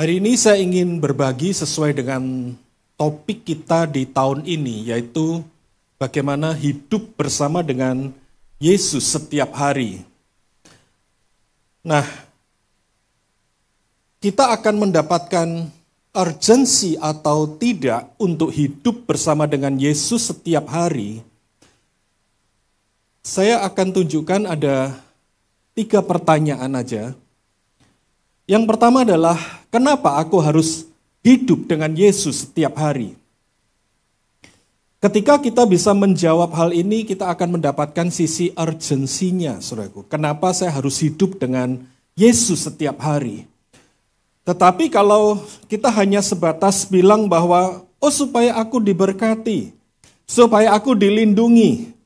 Hari ini saya ingin berbagi sesuai dengan topik kita di tahun ini, yaitu bagaimana hidup bersama dengan Yesus setiap hari. Nah, kita akan mendapatkan urgensi atau tidak untuk hidup bersama dengan Yesus setiap hari. Saya akan tunjukkan ada 3 pertanyaan aja. Yang pertama adalah, kenapa aku harus hidup dengan Yesus setiap hari? Ketika kita bisa menjawab hal ini, kita akan mendapatkan sisi urgensinya, saudaraku. Kenapa saya harus hidup dengan Yesus setiap hari? Tetapi kalau kita hanya sebatas bilang bahwa, supaya aku diberkati, supaya aku dilindungi,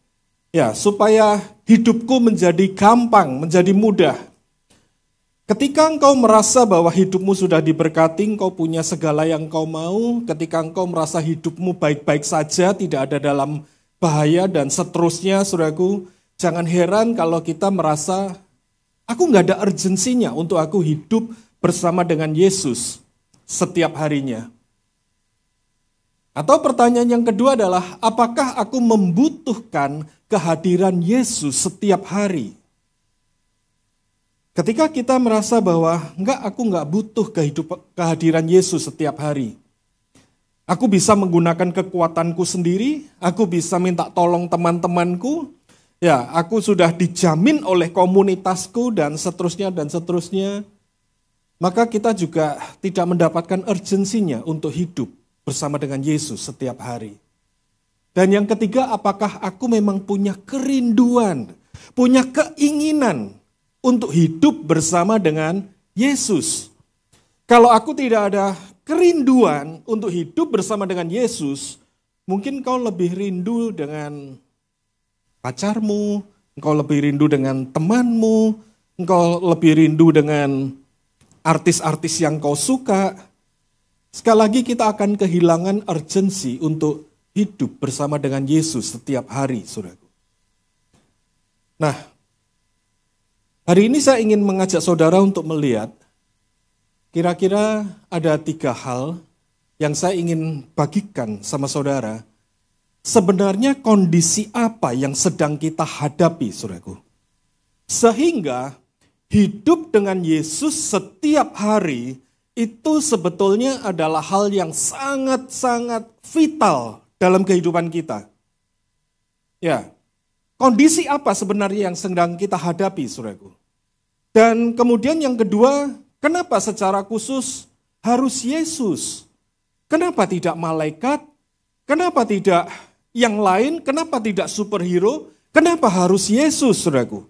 ya, supaya hidupku menjadi gampang, menjadi mudah. Ketika engkau merasa bahwa hidupmu sudah diberkati, engkau punya segala yang engkau mau, ketika engkau merasa hidupmu baik-baik saja, tidak ada dalam bahaya dan seterusnya, saudaraku, jangan heran kalau kita merasa, aku nggak ada urgensinya untuk aku hidup bersama dengan Yesus setiap harinya. Atau pertanyaan yang kedua adalah, apakah aku membutuhkan kehadiran Yesus setiap hari? Ketika kita merasa bahwa aku nggak butuh kehadiran Yesus setiap hari. Aku bisa menggunakan kekuatanku sendiri, aku bisa minta tolong teman-temanku, ya, aku sudah dijamin oleh komunitasku dan seterusnya dan seterusnya. Maka kita juga tidak mendapatkan urgensinya untuk hidup bersama dengan Yesus setiap hari. Dan yang ketiga, apakah aku memang punya kerinduan, punya keinginan untuk hidup bersama dengan Yesus? Kalau aku tidak ada kerinduan untuk hidup bersama dengan Yesus, mungkin kau lebih rindu dengan pacarmu, engkau lebih rindu dengan temanmu, engkau lebih rindu dengan artis-artis yang kau suka. Sekali lagi kita akan kehilangan urgensi untuk hidup bersama dengan Yesus setiap hari, saudaraku. Nah, hari ini saya ingin mengajak saudara untuk melihat, kira-kira ada 3 hal yang saya ingin bagikan sama saudara. Sebenarnya kondisi apa yang sedang kita hadapi, saudaraku? Sehingga hidup dengan Yesus setiap hari itu sebetulnya adalah hal yang sangat-sangat vital dalam kehidupan kita. Ya, kondisi apa sebenarnya yang sedang kita hadapi, saudaraku? Dan kemudian yang kedua, kenapa secara khusus harus Yesus? Kenapa tidak malaikat? Kenapa tidak yang lain? Kenapa tidak superhero? Kenapa harus Yesus, saudaraku?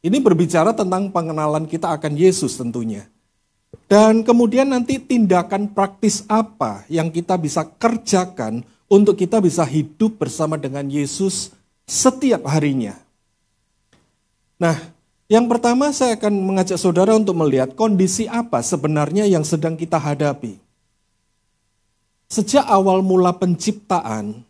Ini berbicara tentang pengenalan kita akan Yesus tentunya. Dan kemudian nanti tindakan praktis apa yang kita bisa kerjakan untuk kita bisa hidup bersama dengan Yesus setiap harinya. Nah, yang pertama saya akan mengajak saudara untuk melihat kondisi apa sebenarnya yang sedang kita hadapi. Sejak awal mula penciptaan,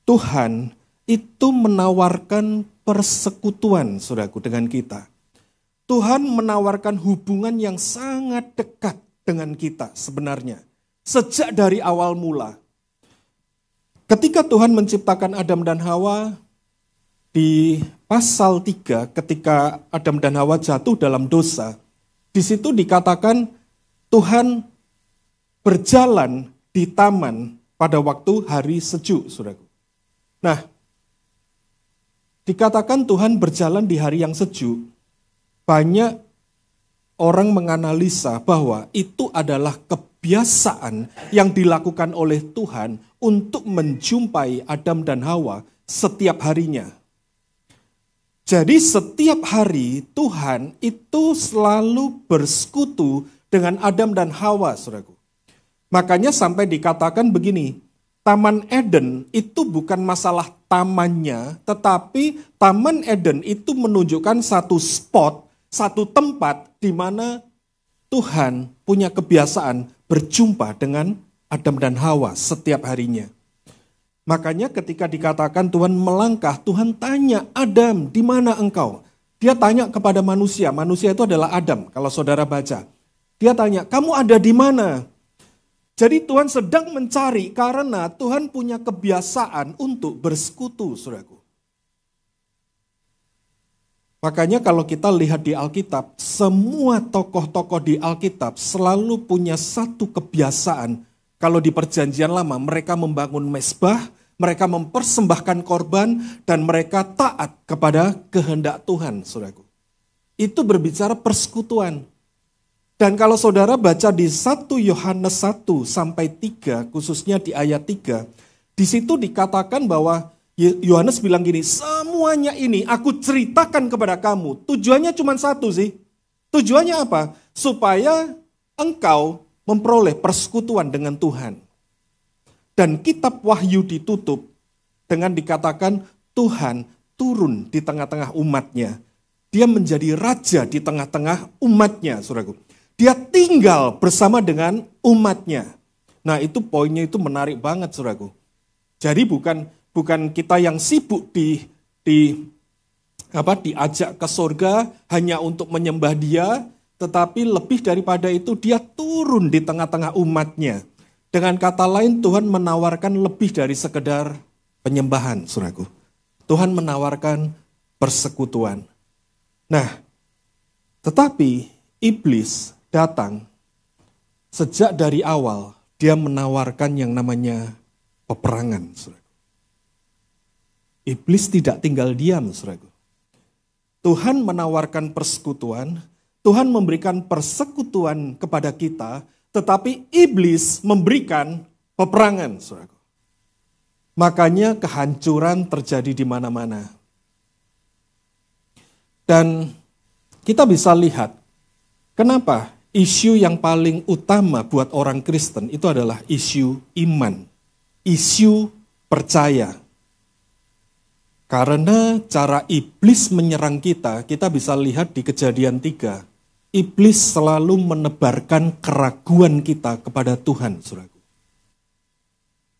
Tuhan itu menawarkan persekutuan, saudaraku, dengan kita. Tuhan menawarkan hubungan yang sangat dekat dengan kita sebenarnya. Sejak dari awal mula. Ketika Tuhan menciptakan Adam dan Hawa, di pasal 3 ketika Adam dan Hawa jatuh dalam dosa, di situ dikatakan Tuhan berjalan di taman pada waktu hari sejuk, saudaraku. Nah, dikatakan Tuhan berjalan di hari yang sejuk, banyak orang menganalisa bahwa itu adalah kebiasaan yang dilakukan oleh Tuhan untuk menjumpai Adam dan Hawa setiap harinya. Jadi setiap hari Tuhan itu selalu bersekutu dengan Adam dan Hawa, saudaraku. Makanya sampai dikatakan begini, Taman Eden itu bukan masalah tamannya, tetapi Taman Eden itu menunjukkan satu spot, satu tempat di mana Tuhan punya kebiasaan berjumpa dengan Adam dan Hawa setiap harinya. Makanya ketika dikatakan Tuhan melangkah, Tuhan tanya, Adam, di mana engkau? Dia tanya kepada manusia itu adalah Adam, kalau saudara baca. Dia tanya, kamu ada di mana? Jadi Tuhan sedang mencari karena Tuhan punya kebiasaan untuk bersekutu, saudaraku. Makanya kalau kita lihat di Alkitab, semua tokoh-tokoh di Alkitab selalu punya satu kebiasaan. Kalau di perjanjian lama mereka membangun mezbah, mereka mempersembahkan korban, dan mereka taat kepada kehendak Tuhan, saudaraku. Itu berbicara persekutuan. Dan kalau saudara baca di 1 Yohanes 1 sampai 3, khususnya di ayat 3, di situ dikatakan bahwa Yohanes bilang gini, semuanya ini aku ceritakan kepada kamu. Tujuannya cuma satu sih. Tujuannya apa? Supaya engkau memperoleh persekutuan dengan Tuhan. Dan kitab Wahyu ditutup dengan dikatakan Tuhan turun di tengah-tengah umatnya. Dia menjadi raja di tengah-tengah umatnya, saudaraku. Dia tinggal bersama dengan umatnya. Nah itu poinnya itu menarik banget, saudaraku. Jadi bukan kita yang sibuk diajak ke surga hanya untuk menyembah Dia, tetapi lebih daripada itu dia turun di tengah-tengah umatnya. Dengan kata lain Tuhan menawarkan lebih dari sekedar penyembahan, saudaraku. Tuhan menawarkan persekutuan. Nah, tetapi iblis datang sejak dari awal, dia menawarkan yang namanya peperangan, saudaraku. Iblis tidak tinggal diam, saudaraku. Tuhan menawarkan persekutuan, Tuhan memberikan persekutuan kepada kita, tetapi iblis memberikan peperangan, saudaraku. Makanya kehancuran terjadi di mana-mana. Dan kita bisa lihat, kenapa isu yang paling utama buat orang Kristen itu adalah isu iman, isu percaya. Karena cara iblis menyerang kita bisa lihat di Kejadian 3. Iblis selalu menebarkan keraguan kita kepada Tuhan, saudaraku.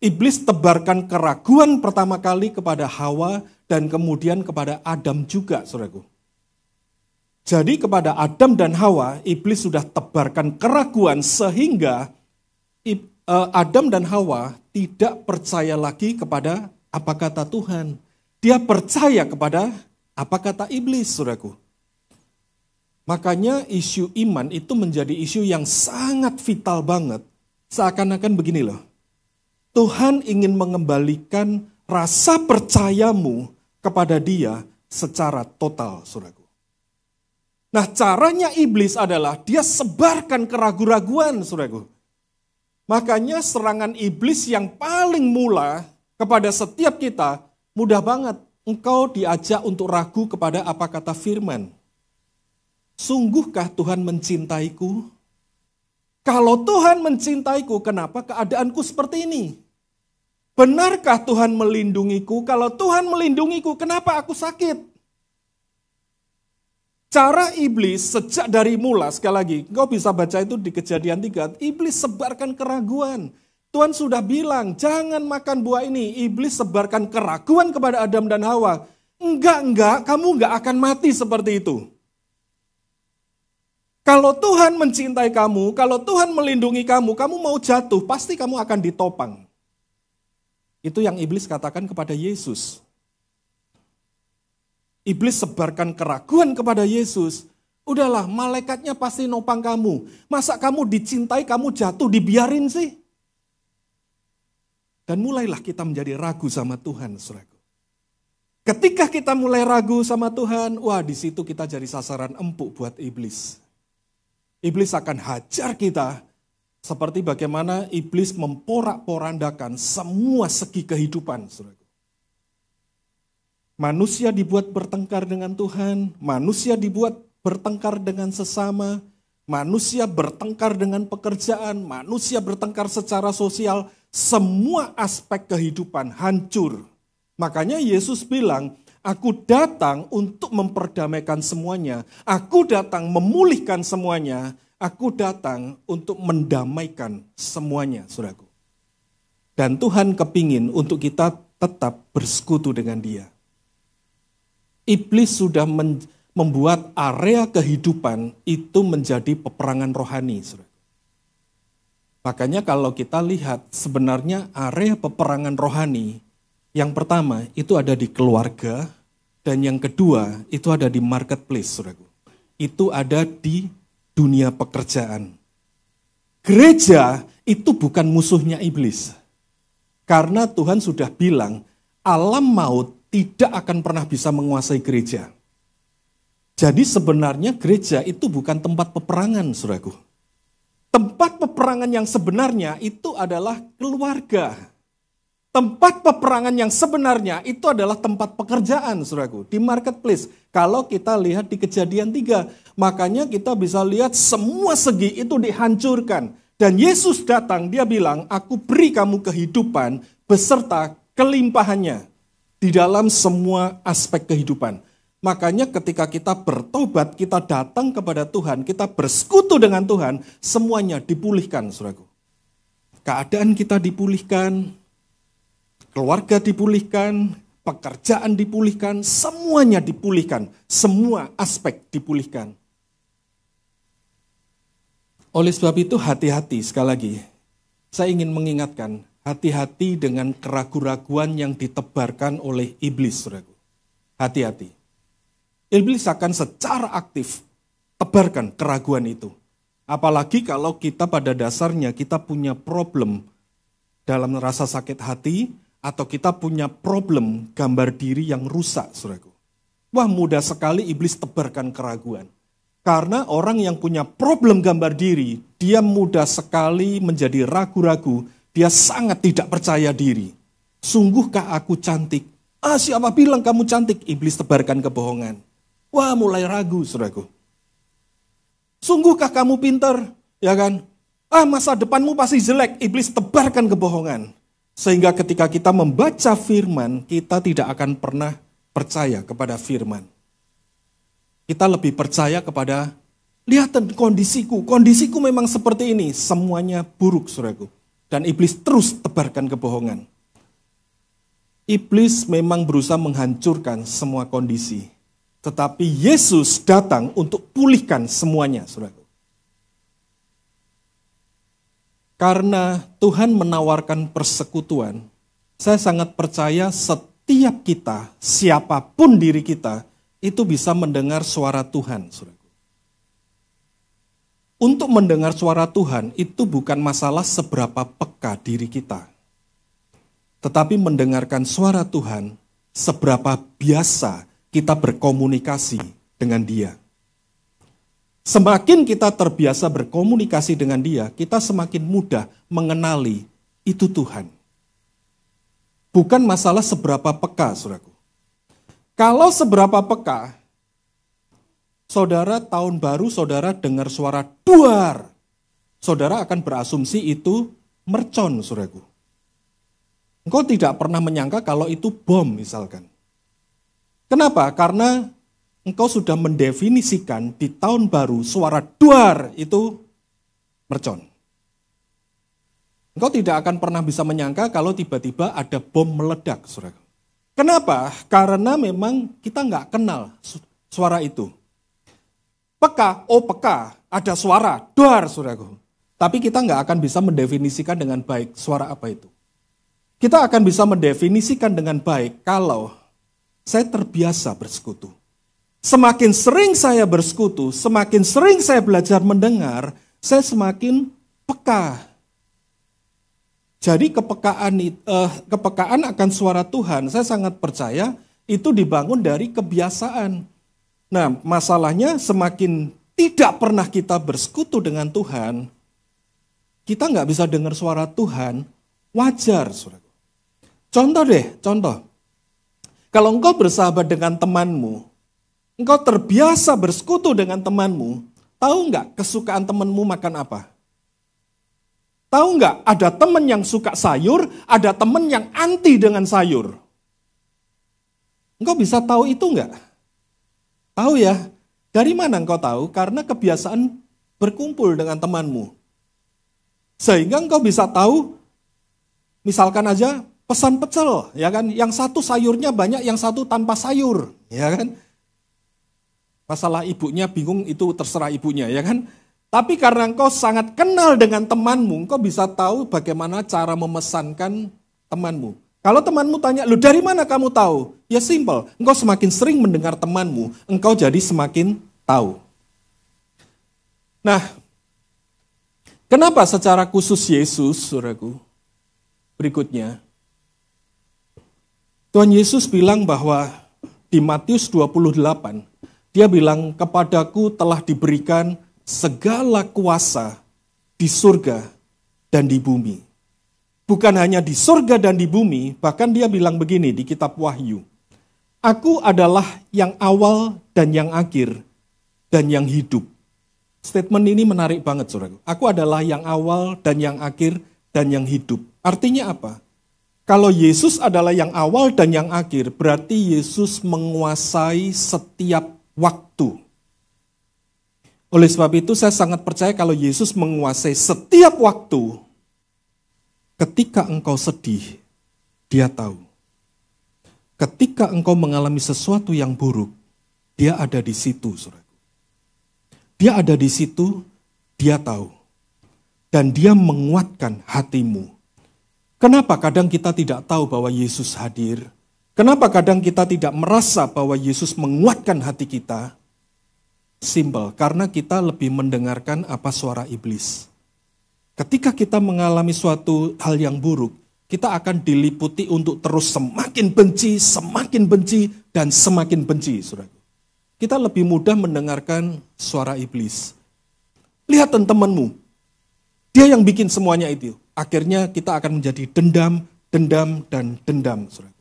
Iblis tebarkan keraguan pertama kali kepada Hawa dan kemudian kepada Adam juga, saudaraku. Jadi kepada Adam dan Hawa, iblis sudah tebarkan keraguan sehingga Adam dan Hawa tidak percaya lagi kepada apa kata Tuhan. Dia percaya kepada apa kata iblis, saudaraku. Makanya isu iman itu menjadi isu yang sangat vital banget. Seakan-akan begini loh. Tuhan ingin mengembalikan rasa percayamu kepada Dia secara total, saudaraku. Nah, caranya iblis adalah dia sebarkan keraguan-raguan, saudaraku. Makanya serangan iblis yang paling mula kepada setiap kita, mudah banget. Engkau diajak untuk ragu kepada apa kata firman. Sungguhkah Tuhan mencintaiku? Kalau Tuhan mencintaiku, kenapa keadaanku seperti ini? Benarkah Tuhan melindungiku? Kalau Tuhan melindungiku, kenapa aku sakit? Cara iblis sejak dari mula, sekali lagi, engkau bisa baca itu di Kejadian 3, iblis sebarkan keraguan. Tuhan sudah bilang, jangan makan buah ini. Iblis sebarkan keraguan kepada Adam dan Hawa. Enggak, kamu enggak akan mati seperti itu. Kalau Tuhan mencintai kamu, kalau Tuhan melindungi kamu, kamu mau jatuh, pasti kamu akan ditopang. Itu yang iblis katakan kepada Yesus. Iblis sebarkan keraguan kepada Yesus. Udahlah, malaikatnya pasti nopang kamu. Masa kamu dicintai, kamu jatuh, dibiarin sih? Dan mulailah kita menjadi ragu sama Tuhan, saudaraku. Ketika kita mulai ragu sama Tuhan, wah di situ kita jadi sasaran empuk buat iblis. Iblis akan hajar kita seperti bagaimana iblis memporak-porandakan semua segi kehidupan, saudaraku. Manusia dibuat bertengkar dengan Tuhan, manusia dibuat bertengkar dengan sesama, manusia bertengkar dengan pekerjaan, manusia bertengkar secara sosial, semua aspek kehidupan hancur. Makanya Yesus bilang, aku datang untuk memperdamaikan semuanya, aku datang memulihkan semuanya, aku datang untuk mendamaikan semuanya, saudaraku. Dan Tuhan kepingin untuk kita tetap bersekutu dengan Dia. Iblis sudah membuat area kehidupan itu menjadi peperangan rohani. Makanya kalau kita lihat sebenarnya area peperangan rohani, yang pertama itu ada di keluarga, dan yang kedua itu ada di marketplace, saudaraku. Itu ada di dunia pekerjaan. Gereja itu bukan musuhnya iblis. Karena Tuhan sudah bilang, alam maut tidak akan pernah bisa menguasai gereja. Jadi sebenarnya gereja itu bukan tempat peperangan, saudaraku. Tempat peperangan yang sebenarnya itu adalah keluarga. Tempat peperangan yang sebenarnya itu adalah tempat pekerjaan, saudaraku, di marketplace. Kalau kita lihat di Kejadian 3, makanya kita bisa lihat semua segi itu dihancurkan. Dan Yesus datang, dia bilang, aku beri kamu kehidupan beserta kelimpahannya di dalam semua aspek kehidupan. Makanya ketika kita bertobat, kita datang kepada Tuhan, kita bersekutu dengan Tuhan, semuanya dipulihkan, saudaraku. Keadaan kita dipulihkan, keluarga dipulihkan, pekerjaan dipulihkan, semuanya dipulihkan, semua aspek dipulihkan. Oleh sebab itu hati-hati, sekali lagi, saya ingin mengingatkan, hati-hati dengan keraguan-raguan yang ditebarkan oleh iblis, saudaraku. Hati-hati. Iblis akan secara aktif tebarkan keraguan itu. Apalagi kalau kita pada dasarnya kita punya problem dalam rasa sakit hati, atau kita punya problem gambar diri yang rusak, saudaraku. Wah, mudah sekali iblis tebarkan keraguan. Karena orang yang punya problem gambar diri, dia mudah sekali menjadi ragu-ragu, dia sangat tidak percaya diri. Sungguhkah aku cantik? Siapa bilang kamu cantik? Iblis tebarkan kebohongan. Wah, mulai ragu, saudaraku. Sungguhkah kamu pintar? Ya kan? Masa depanmu pasti jelek. Iblis tebarkan kebohongan. Sehingga ketika kita membaca firman, kita tidak akan pernah percaya kepada firman. Kita lebih percaya kepada, lihat kondisiku memang seperti ini. Semuanya buruk, saudaraku. Dan iblis terus tebarkan kebohongan. Iblis memang berusaha menghancurkan semua kondisi. Tetapi Yesus datang untuk pulihkan semuanya, saudaraku. Karena Tuhan menawarkan persekutuan, saya sangat percaya setiap kita, siapapun diri kita, itu bisa mendengar suara Tuhan, saudaraku. Untuk mendengar suara Tuhan, itu bukan masalah seberapa peka diri kita. Tetapi mendengarkan suara Tuhan, seberapa biasa kita berkomunikasi dengan Dia. Semakin kita terbiasa berkomunikasi dengan Dia, kita semakin mudah mengenali itu Tuhan. Bukan masalah seberapa peka, saudaraku. Kalau seberapa peka, saudara tahun baru saudara dengar suara duar, saudara akan berasumsi itu mercon, saudaraku. Engkau tidak pernah menyangka kalau itu bom misalkan. Kenapa? Karena engkau sudah mendefinisikan di tahun baru suara duar itu mercon. Engkau tidak akan pernah bisa menyangka kalau tiba-tiba ada bom meledak, saudara. Kenapa? Karena memang kita nggak kenal suara itu. Peka, peka, ada suara, duar, saudaraku. Tapi kita nggak akan bisa mendefinisikan dengan baik suara apa itu. Kita akan bisa mendefinisikan dengan baik kalau saya terbiasa bersekutu. Semakin sering saya bersekutu, semakin sering saya belajar mendengar, saya semakin peka. Jadi kepekaan akan suara Tuhan, saya sangat percaya itu dibangun dari kebiasaan. Nah, masalahnya semakin tidak pernah kita bersekutu dengan Tuhan, kita nggak bisa dengar suara Tuhan, wajar, saudara. Contoh. Kalau engkau bersahabat dengan temanmu, engkau terbiasa bersekutu dengan temanmu, tahu nggak kesukaan temanmu makan apa? Tahu nggak, ada teman yang suka sayur, ada teman yang anti dengan sayur. Engkau bisa tahu itu nggak? Tahu ya? Dari mana engkau tahu? Karena kebiasaan berkumpul dengan temanmu. Sehingga engkau bisa tahu, misalkan aja pesan pecel, ya kan? Yang satu sayurnya banyak, yang satu tanpa sayur, ya kan? Masalah ibunya bingung itu terserah ibunya ya kan. Tapi karena engkau sangat kenal dengan temanmu, engkau bisa tahu bagaimana cara memesankan temanmu. Kalau temanmu tanya, "Lu dari mana kamu tahu?" Ya simple, engkau semakin sering mendengar temanmu, engkau jadi semakin tahu. Nah, kenapa secara khusus Yesus, saudaraku? Berikutnya, Tuhan Yesus bilang bahwa di Matius 28, dia bilang, "Kepadaku telah diberikan segala kuasa di surga dan di bumi." Bukan hanya di surga dan di bumi, bahkan dia bilang begini di kitab Wahyu. "Aku adalah yang awal dan yang akhir dan yang hidup." Statement ini menarik banget, saudara. Aku adalah yang awal dan yang akhir dan yang hidup. Artinya apa? Kalau Yesus adalah yang awal dan yang akhir, berarti Yesus menguasai setiap waktu. Oleh sebab itu saya sangat percaya kalau Yesus menguasai setiap waktu. Ketika engkau sedih, dia tahu. Ketika engkau mengalami sesuatu yang buruk, dia ada di situ, saudaraku. Dia ada di situ, dia tahu. Dan dia menguatkan hatimu. Kenapa kadang kita tidak tahu bahwa Yesus hadir? Kenapa kadang kita tidak merasa bahwa Yesus menguatkan hati kita? Simple, karena kita lebih mendengarkan apa suara iblis. Ketika kita mengalami suatu hal yang buruk, kita akan diliputi untuk terus semakin benci, dan semakin benci, saudara. Kita lebih mudah mendengarkan suara iblis. Lihat temanmu, dia yang bikin semuanya itu. Akhirnya kita akan menjadi dendam, dan dendam, saudara.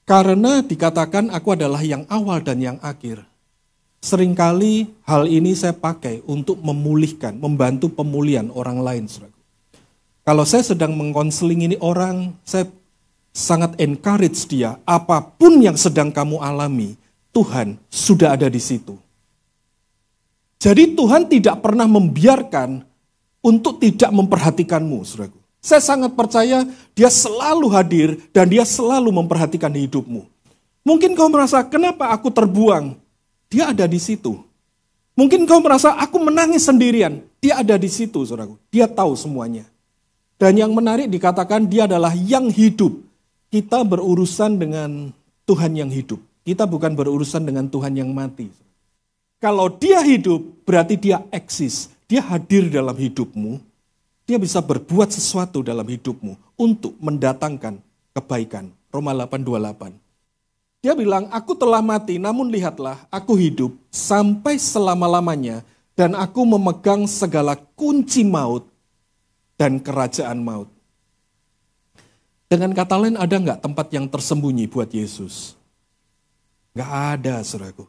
Karena dikatakan aku adalah yang awal dan yang akhir. Seringkali hal ini saya pakai untuk memulihkan, membantu pemulihan orang lain, saudara. Kalau saya sedang mengkonseling ini orang, saya sangat encourage dia, apapun yang sedang kamu alami, Tuhan sudah ada di situ. Jadi Tuhan tidak pernah membiarkan untuk tidak memperhatikanmu, saudaraku. Saya sangat percaya dia selalu hadir dan dia selalu memperhatikan hidupmu. Mungkin kau merasa, kenapa aku terbuang? Dia ada di situ. Mungkin kau merasa, aku menangis sendirian. Dia ada di situ, saudaraku. Dia tahu semuanya. Dan yang menarik dikatakan dia adalah yang hidup. Kita berurusan dengan Tuhan yang hidup. Kita bukan berurusan dengan Tuhan yang mati. Kalau dia hidup, berarti dia eksis. Dia hadir dalam hidupmu. Dia bisa berbuat sesuatu dalam hidupmu untuk mendatangkan kebaikan. Roma 8:28. Dia bilang, aku telah mati, namun lihatlah, aku hidup sampai selama-lamanya, dan aku memegang segala kunci maut dan kerajaan maut. Dengan kata lain, ada nggak tempat yang tersembunyi buat Yesus? Nggak ada, saudaraku.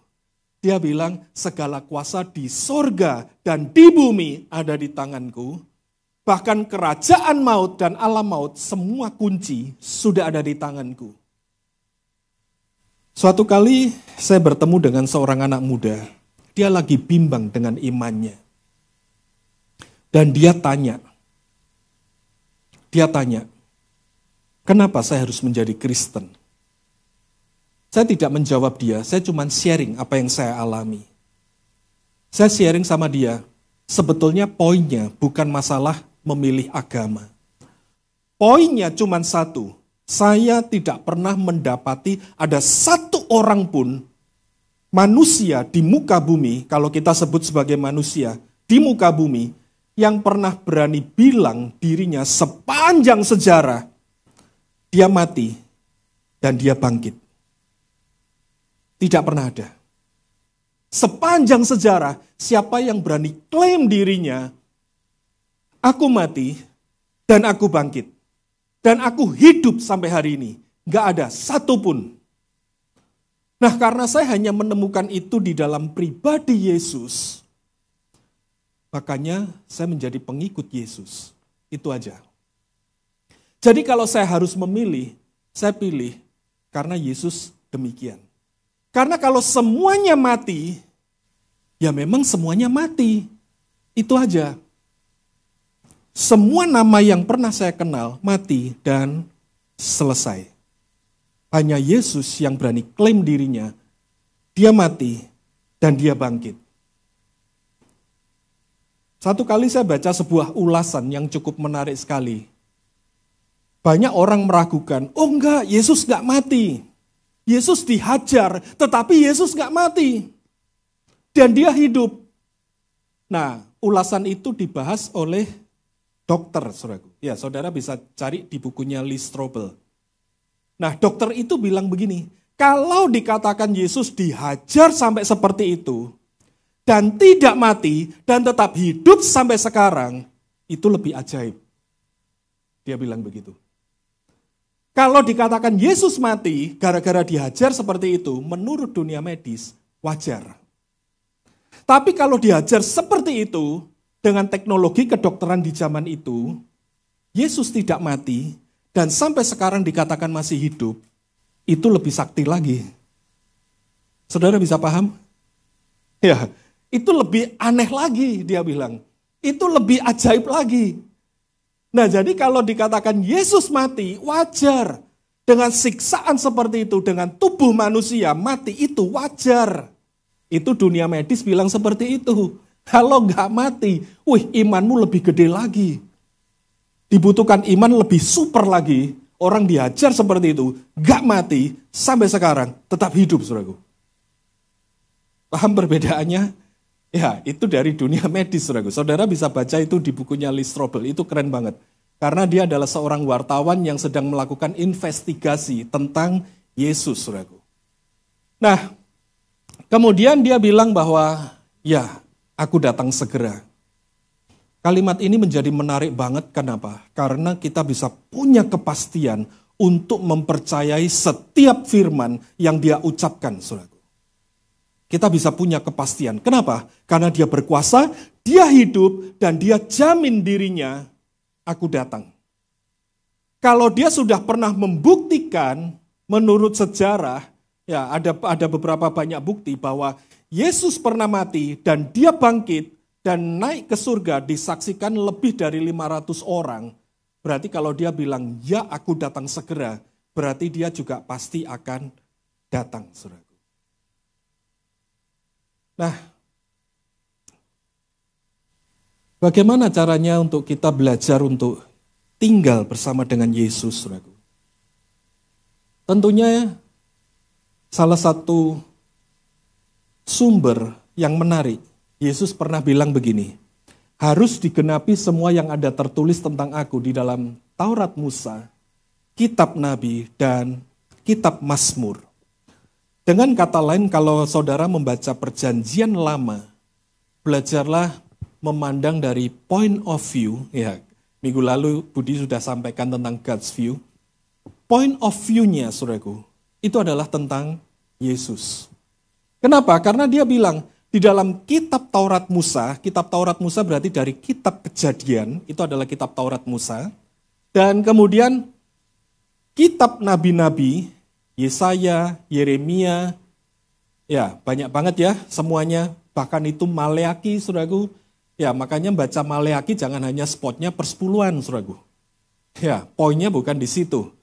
Dia bilang, segala kuasa di sorga dan di bumi ada di tanganku. Bahkan kerajaan maut dan alam maut, semua kunci sudah ada di tanganku. Suatu kali saya bertemu dengan seorang anak muda. Dia lagi bimbang dengan imannya. Dan dia tanya, kenapa saya harus menjadi Kristen? Saya tidak menjawab dia, saya cuma sharing apa yang saya alami. Saya sharing sama dia, sebetulnya poinnya bukan masalah memilih agama. Poinnya cuma satu, saya tidak pernah mendapati ada satu orang pun manusia di muka bumi, kalau kita sebut sebagai manusia di muka bumi, yang pernah berani bilang dirinya sepanjang sejarah, dia mati dan dia bangkit. Tidak pernah ada. Sepanjang sejarah, siapa yang berani klaim dirinya, aku mati dan aku bangkit. Dan aku hidup sampai hari ini. Gak ada satupun. Nah, karena saya hanya menemukan itu di dalam pribadi Yesus, makanya saya menjadi pengikut Yesus. Itu aja. Jadi kalau saya harus memilih, saya pilih karena Yesus demikian. Karena kalau semuanya mati, ya memang semuanya mati. Itu aja. Semua nama yang pernah saya kenal mati dan selesai. Hanya Yesus yang berani klaim dirinya, dia mati, dan dia bangkit. Satu kali saya baca sebuah ulasan yang cukup menarik sekali. Banyak orang meragukan, oh enggak, Yesus enggak mati. Yesus dihajar, tetapi Yesus enggak mati. Dan dia hidup. Nah, ulasan itu dibahas oleh dokter, saudaraku. Ya, saudara bisa cari di bukunya Lee Strobel. Nah, dokter itu bilang begini, kalau dikatakan Yesus dihajar sampai seperti itu, dan tidak mati, dan tetap hidup sampai sekarang, itu lebih ajaib. Dia bilang begitu. Kalau dikatakan Yesus mati, gara-gara dihajar seperti itu, menurut dunia medis, wajar. Tapi kalau dihajar seperti itu, dengan teknologi kedokteran di zaman itu, Yesus tidak mati, dan sampai sekarang dikatakan masih hidup, itu lebih sakti lagi. Saudara bisa paham? Ya, itu lebih aneh lagi, dia bilang. Itu lebih ajaib lagi. Nah, jadi kalau dikatakan Yesus mati, wajar. Dengan siksaan seperti itu, dengan tubuh manusia mati, itu wajar. Itu dunia medis bilang seperti itu. Kalau nggak mati, imanmu lebih gede lagi. Dibutuhkan iman lebih super lagi. Orang diajar seperti itu, nggak mati, sampai sekarang tetap hidup, saudaraku. Paham perbedaannya? Ya, itu dari dunia medis, saudaraku. Saudara bisa baca itu di bukunya Lee Strobel, itu keren banget. Karena dia adalah seorang wartawan yang sedang melakukan investigasi tentang Yesus, saudaraku. Nah, kemudian dia bilang bahwa, ya, aku datang segera. Kalimat ini menjadi menarik banget, kenapa? Karena kita bisa punya kepastian untuk mempercayai setiap firman yang dia ucapkan, saudaraku. Kita bisa punya kepastian. Kenapa? Karena dia berkuasa, dia hidup, dan dia jamin dirinya, aku datang. Kalau dia sudah pernah membuktikan, menurut sejarah, ya ada beberapa banyak bukti bahwa Yesus pernah mati, dan dia bangkit, dan naik ke surga, disaksikan lebih dari 500 orang. Berarti kalau dia bilang, ya aku datang segera, berarti dia juga pasti akan datang, saudara. Nah, bagaimana caranya untuk kita belajar untuk tinggal bersama dengan Yesus, saudaraku? Tentunya salah satu sumber yang menarik, Yesus pernah bilang begini, harus digenapi semua yang ada tertulis tentang aku di dalam Taurat Musa, Kitab Nabi, dan Kitab Mazmur. Dengan kata lain, kalau saudara membaca Perjanjian Lama, belajarlah memandang dari point of view. Ya, minggu lalu Budi sudah sampaikan tentang God's view. Point of view-nya, saudaraku, itu adalah tentang Yesus. Kenapa? Karena dia bilang, di dalam Kitab Taurat Musa berarti dari Kitab Kejadian, itu adalah Kitab Taurat Musa. Dan kemudian Kitab Nabi-Nabi, Yesaya, Yeremia, ya banyak banget ya semuanya, bahkan itu Maleaki, saudaraku. Ya makanya baca Maleaki jangan hanya spotnya persepuluhan, saudaraku. Ya poinnya bukan di situ.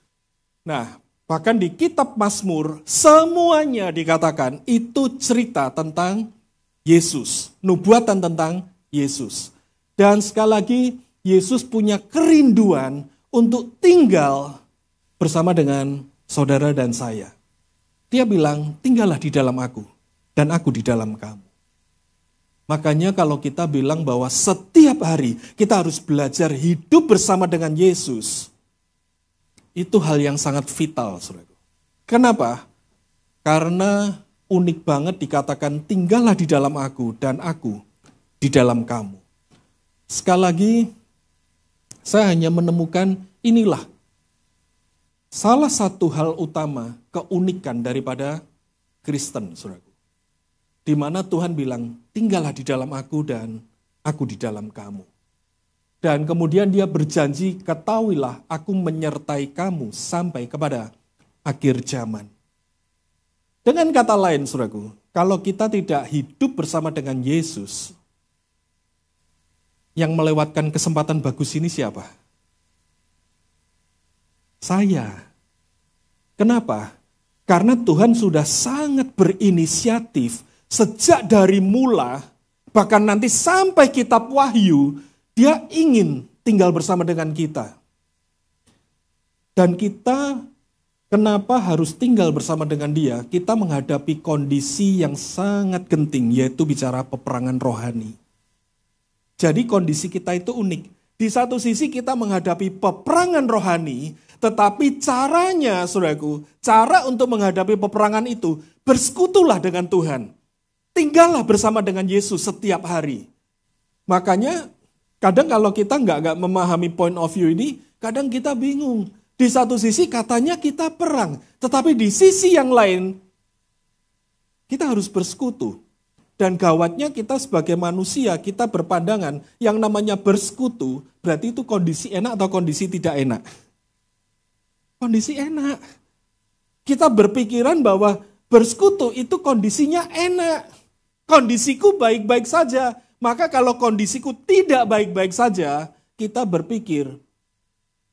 Nah bahkan di kitab Mazmur semuanya dikatakan itu cerita tentang Yesus, nubuatan tentang Yesus. Dan sekali lagi Yesus punya kerinduan untuk tinggal bersama dengan saudara dan saya. Dia bilang, tinggallah di dalam aku, dan aku di dalam kamu. Makanya kalau kita bilang bahwa setiap hari kita harus belajar hidup bersama dengan Yesus, itu hal yang sangat vital, saudara. Kenapa? Karena unik banget dikatakan, tinggallah di dalam aku, dan aku di dalam kamu. Sekali lagi, saya hanya menemukan inilah salah satu hal utama, keunikan daripada Kristen, saudaraku. Di mana Tuhan bilang, tinggallah di dalam aku dan aku di dalam kamu. Dan kemudian dia berjanji, ketahuilah aku menyertai kamu sampai kepada akhir zaman. Dengan kata lain, saudaraku, kalau kita tidak hidup bersama dengan Yesus, yang melewatkan kesempatan bagus ini siapa? Saya. Kenapa? Karena Tuhan sudah sangat berinisiatif sejak dari mula, bahkan nanti sampai kitab Wahyu, dia ingin tinggal bersama dengan kita. Dan kita kenapa harus tinggal bersama dengan dia? Kita menghadapi kondisi yang sangat genting, yaitu bicara peperangan rohani. Jadi kondisi kita itu unik. Di satu sisi kita menghadapi peperangan rohani, tetapi caranya, saudaraku, cara untuk menghadapi peperangan itu, bersekutulah dengan Tuhan. Tinggallah bersama dengan Yesus setiap hari. Makanya, kadang kalau kita nggak memahami point of view ini, kadang kita bingung. Di satu sisi katanya kita perang, tetapi di sisi yang lain, kita harus bersekutu. Dan gawatnya kita sebagai manusia, kita berpandangan yang namanya bersekutu, berarti itu kondisi enak atau kondisi tidak enak. Kondisi enak. Kita berpikiran bahwa bersekutu itu kondisinya enak. Kondisiku baik-baik saja. Maka kalau kondisiku tidak baik-baik saja, kita berpikir,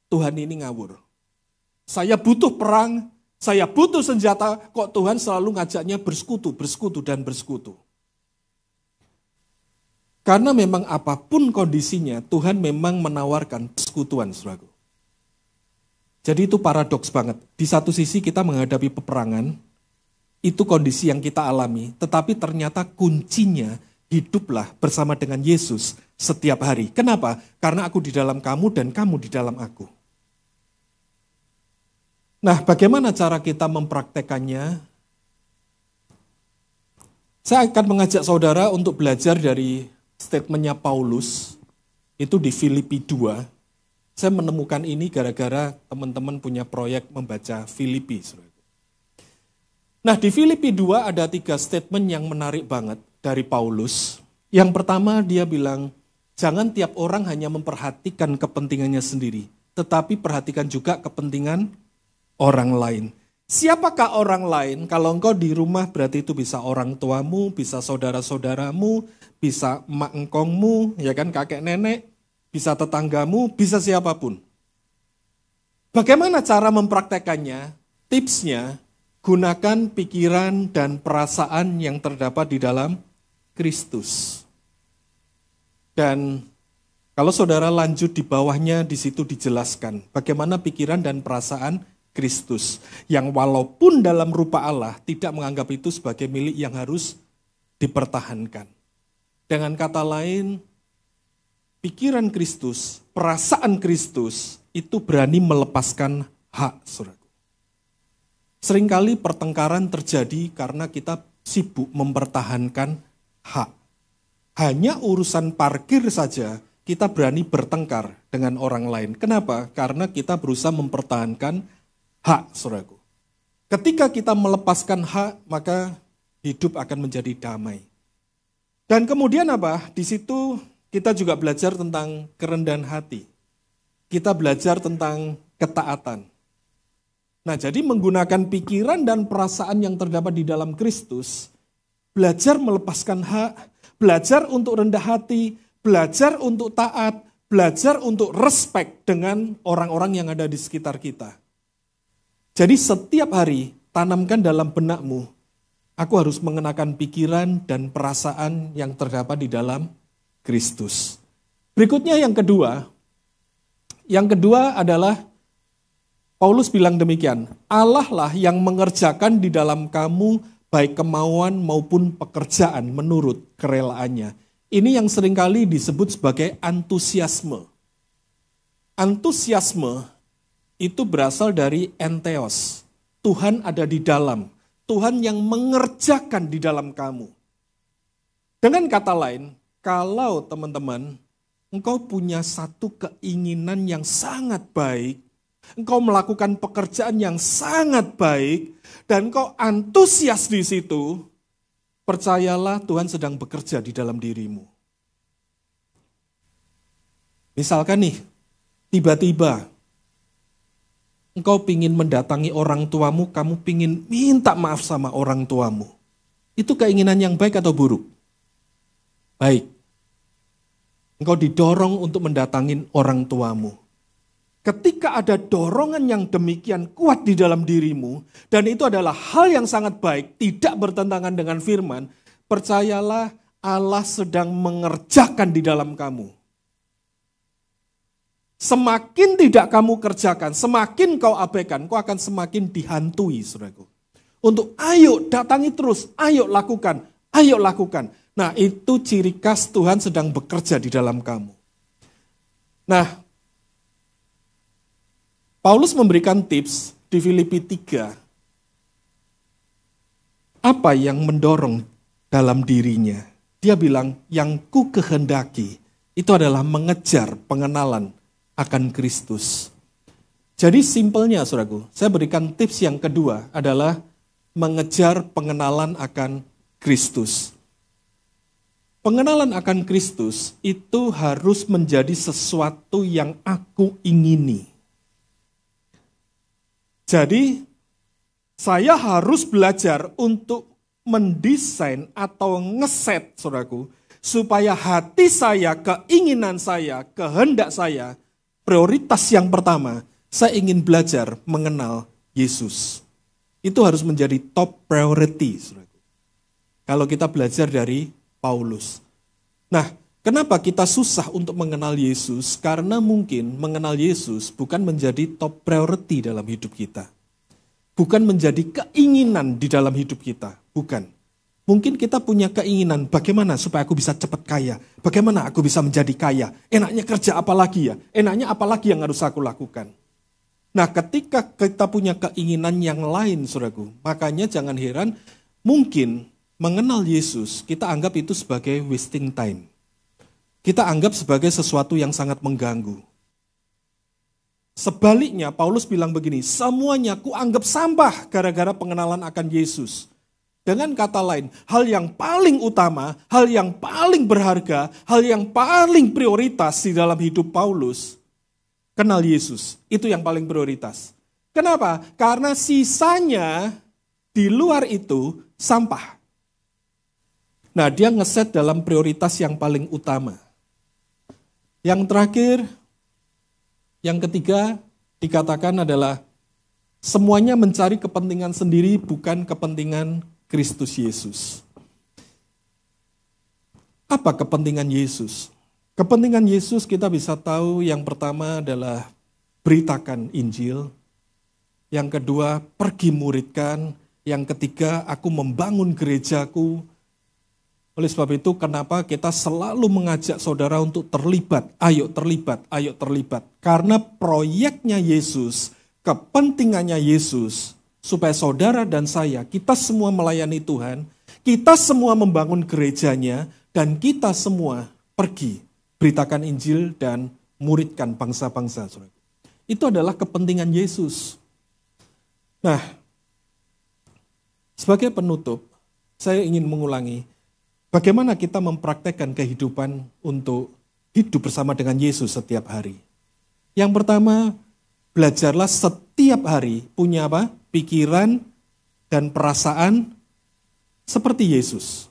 Tuhan ini ngawur. Saya butuh perang, saya butuh senjata, kok Tuhan selalu ngajaknya bersekutu, dan bersekutu. Karena memang apapun kondisinya, Tuhan memang menawarkan persekutuan, saudaraku. Jadi itu paradoks banget. Di satu sisi kita menghadapi peperangan, itu kondisi yang kita alami, tetapi ternyata kuncinya hiduplah bersama dengan Yesus setiap hari. Kenapa? Karena aku di dalam kamu dan kamu di dalam aku. Nah, bagaimana cara kita mempraktekannya? Saya akan mengajak saudara untuk belajar dari statementnya Paulus, itu di Filipi 2. Saya menemukan ini gara-gara teman-teman punya proyek membaca Filipi. Nah, di Filipi 2 ada 3 statement yang menarik banget dari Paulus. Yang pertama dia bilang, jangan tiap orang hanya memperhatikan kepentingannya sendiri, tetapi perhatikan juga kepentingan orang lain. Siapakah orang lain? Kalau engkau di rumah berarti itu bisa orang tuamu, bisa saudara-saudaramu, bisa emak engkongmu, ya kan, kakek nenek, bisa tetanggamu, bisa siapapun. Bagaimana cara mempraktekannya? Tipsnya, gunakan pikiran dan perasaan yang terdapat di dalam Kristus. Dan kalau saudara lanjut di bawahnya, di situ dijelaskan bagaimana pikiran dan perasaan Kristus, yang walaupun dalam rupa Allah tidak menganggap itu sebagai milik yang harus dipertahankan. Dengan kata lain, pikiran Kristus, perasaan Kristus itu berani melepaskan hak, saudaraku. Seringkali pertengkaran terjadi karena kita sibuk mempertahankan hak. Hanya urusan parkir saja kita berani bertengkar dengan orang lain. Kenapa? Karena kita berusaha mempertahankan hak, saudaraku. Ketika kita melepaskan hak, maka hidup akan menjadi damai. Dan kemudian apa? Di situ kita juga belajar tentang kerendahan hati. Kita belajar tentang ketaatan. Nah, jadi menggunakan pikiran dan perasaan yang terdapat di dalam Kristus, belajar melepaskan hak, belajar untuk rendah hati, belajar untuk taat, belajar untuk respect dengan orang-orang yang ada di sekitar kita. Jadi setiap hari tanamkan dalam benakmu, aku harus mengenakan pikiran dan perasaan yang terdapat di dalam Kristus. Berikutnya yang kedua adalah Paulus bilang demikian, Allah lah yang mengerjakan di dalam kamu baik kemauan maupun pekerjaan menurut kerelaannya. Ini yang seringkali disebut sebagai antusiasme. Antusiasme itu berasal dari entheos. Tuhan ada di dalam. Tuhan yang mengerjakan di dalam kamu. Dengan kata lain, kalau teman-teman, engkau punya satu keinginan yang sangat baik, engkau melakukan pekerjaan yang sangat baik, dan engkau antusias di situ, percayalah Tuhan sedang bekerja di dalam dirimu. Misalkan nih, tiba-tiba engkau pingin mendatangi orang tuamu, kamu pingin minta maaf sama orang tuamu. Itu keinginan yang baik atau buruk? Baik. Engkau didorong untuk mendatangi orang tuamu. Ketika ada dorongan yang demikian kuat di dalam dirimu, dan itu adalah hal yang sangat baik, tidak bertentangan dengan firman, percayalah Allah sedang mengerjakan di dalam kamu. Semakin tidak kamu kerjakan, semakin kau abaikan, kau akan semakin dihantui, saudaraku. Untuk ayo datangi terus, ayo lakukan, ayo lakukan. Nah, itu ciri khas Tuhan sedang bekerja di dalam kamu. Nah, Paulus memberikan tips di Filipi 3. Apa yang mendorong dalam dirinya? Dia bilang, yang ku kehendaki itu adalah mengejar pengenalan akan Kristus. Jadi simpelnya, saudaraku, saya berikan tips yang kedua adalah mengejar pengenalan akan Kristus. Pengenalan akan Kristus itu harus menjadi sesuatu yang aku ingini. Jadi, saya harus belajar untuk mendesain atau ngeset, saudaraku, supaya hati saya, keinginan saya, kehendak saya, prioritas yang pertama, saya ingin belajar mengenal Yesus. Itu harus menjadi top priority, saudaraku. Kalau kita belajar dari Paulus. Nah, kenapa kita susah untuk mengenal Yesus? Karena mungkin mengenal Yesus bukan menjadi top priority dalam hidup kita. Bukan menjadi keinginan di dalam hidup kita, bukan. Mungkin kita punya keinginan, bagaimana supaya aku bisa cepat kaya? Bagaimana aku bisa menjadi kaya? Enaknya kerja apa lagi ya? Enaknya apa lagi yang harus aku lakukan? Nah, ketika kita punya keinginan yang lain, saudaraku, makanya jangan heran, mungkin mengenal Yesus, kita anggap itu sebagai wasting time. Kita anggap sebagai sesuatu yang sangat mengganggu. Sebaliknya, Paulus bilang begini, semuanya ku anggap sampah gara-gara pengenalan akan Yesus. Dengan kata lain, hal yang paling utama, hal yang paling berharga, hal yang paling prioritas di dalam hidup Paulus, kenal Yesus. Itu yang paling prioritas. Kenapa? Karena sisanya di luar itu sampah. Nah, dia ngeset dalam prioritas yang paling utama. Yang terakhir, yang ketiga dikatakan adalah semuanya mencari kepentingan sendiri, bukan kepentingan Kristus Yesus. Apa kepentingan Yesus? Kepentingan Yesus kita bisa tahu yang pertama adalah beritakan Injil. Yang kedua, pergi muridkan. Yang ketiga, aku membangun gerejaku. Oleh sebab itu, kenapa kita selalu mengajak saudara untuk terlibat. Ayo terlibat, ayo terlibat. Karena proyeknya Yesus, kepentingannya Yesus, supaya saudara dan saya, kita semua melayani Tuhan, kita semua membangun gerejanya, dan kita semua pergi, beritakan Injil dan muridkan bangsa-bangsa. Itu adalah kepentingan Yesus. Nah, sebagai penutup, saya ingin mengulangi, bagaimana kita mempraktekkan kehidupan untuk hidup bersama dengan Yesus setiap hari. Yang pertama, belajarlah setiap hari punya apa? Pikiran dan perasaan seperti Yesus.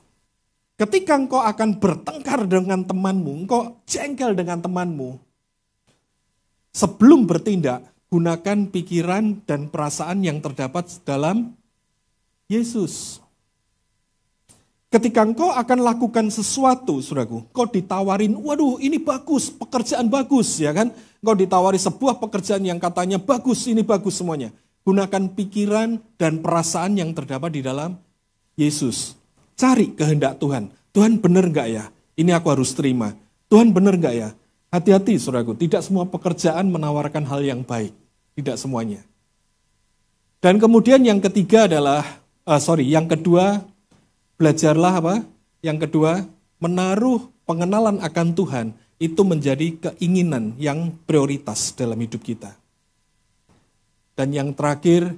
Ketika engkau akan bertengkar dengan temanmu, engkau jengkel dengan temanmu, sebelum bertindak, gunakan pikiran dan perasaan yang terdapat dalam Yesus. Ketika engkau akan lakukan sesuatu, saudaraku, engkau ditawarin, waduh ini bagus, pekerjaan bagus, ya kan? Engkau ditawari sebuah pekerjaan yang katanya bagus, ini bagus semuanya. Gunakan pikiran dan perasaan yang terdapat di dalam Yesus. Cari kehendak Tuhan. Tuhan benar gak ya? Ini aku harus terima. Tuhan benar gak ya? Hati-hati saudaraku, tidak semua pekerjaan menawarkan hal yang baik. Tidak semuanya. Dan kemudian yang ketiga adalah, yang kedua, belajarlah apa? Yang kedua, menaruh pengenalan akan Tuhan itu menjadi keinginan yang prioritas dalam hidup kita. Dan yang terakhir,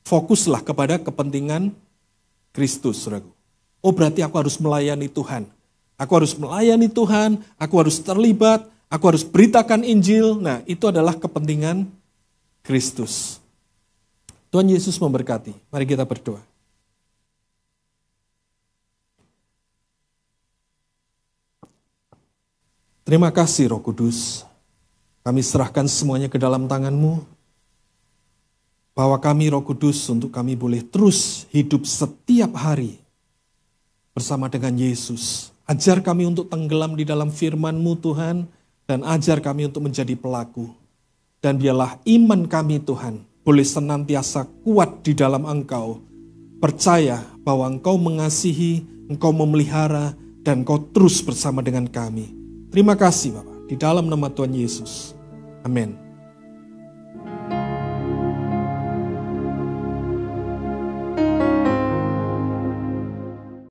fokuslah kepada kepentingan Kristus, saudaraku. Oh berarti aku harus melayani Tuhan. Aku harus melayani Tuhan, aku harus terlibat, aku harus beritakan Injil. Nah itu adalah kepentingan Kristus. Tuhan Yesus memberkati. Mari kita berdoa. Terima kasih Roh Kudus. Kami serahkan semuanya ke dalam tangan-Mu. Bahwa kami Roh Kudus untuk kami boleh terus hidup setiap hari bersama dengan Yesus. Ajar kami untuk tenggelam di dalam firman-Mu Tuhan, dan ajar kami untuk menjadi pelaku. Dan biarlah iman kami Tuhan boleh senantiasa kuat di dalam Engkau. Percaya bahwa Engkau mengasihi, Engkau memelihara, dan Engkau terus bersama dengan kami. Terima kasih Bapak, di dalam nama Tuhan Yesus. Amin.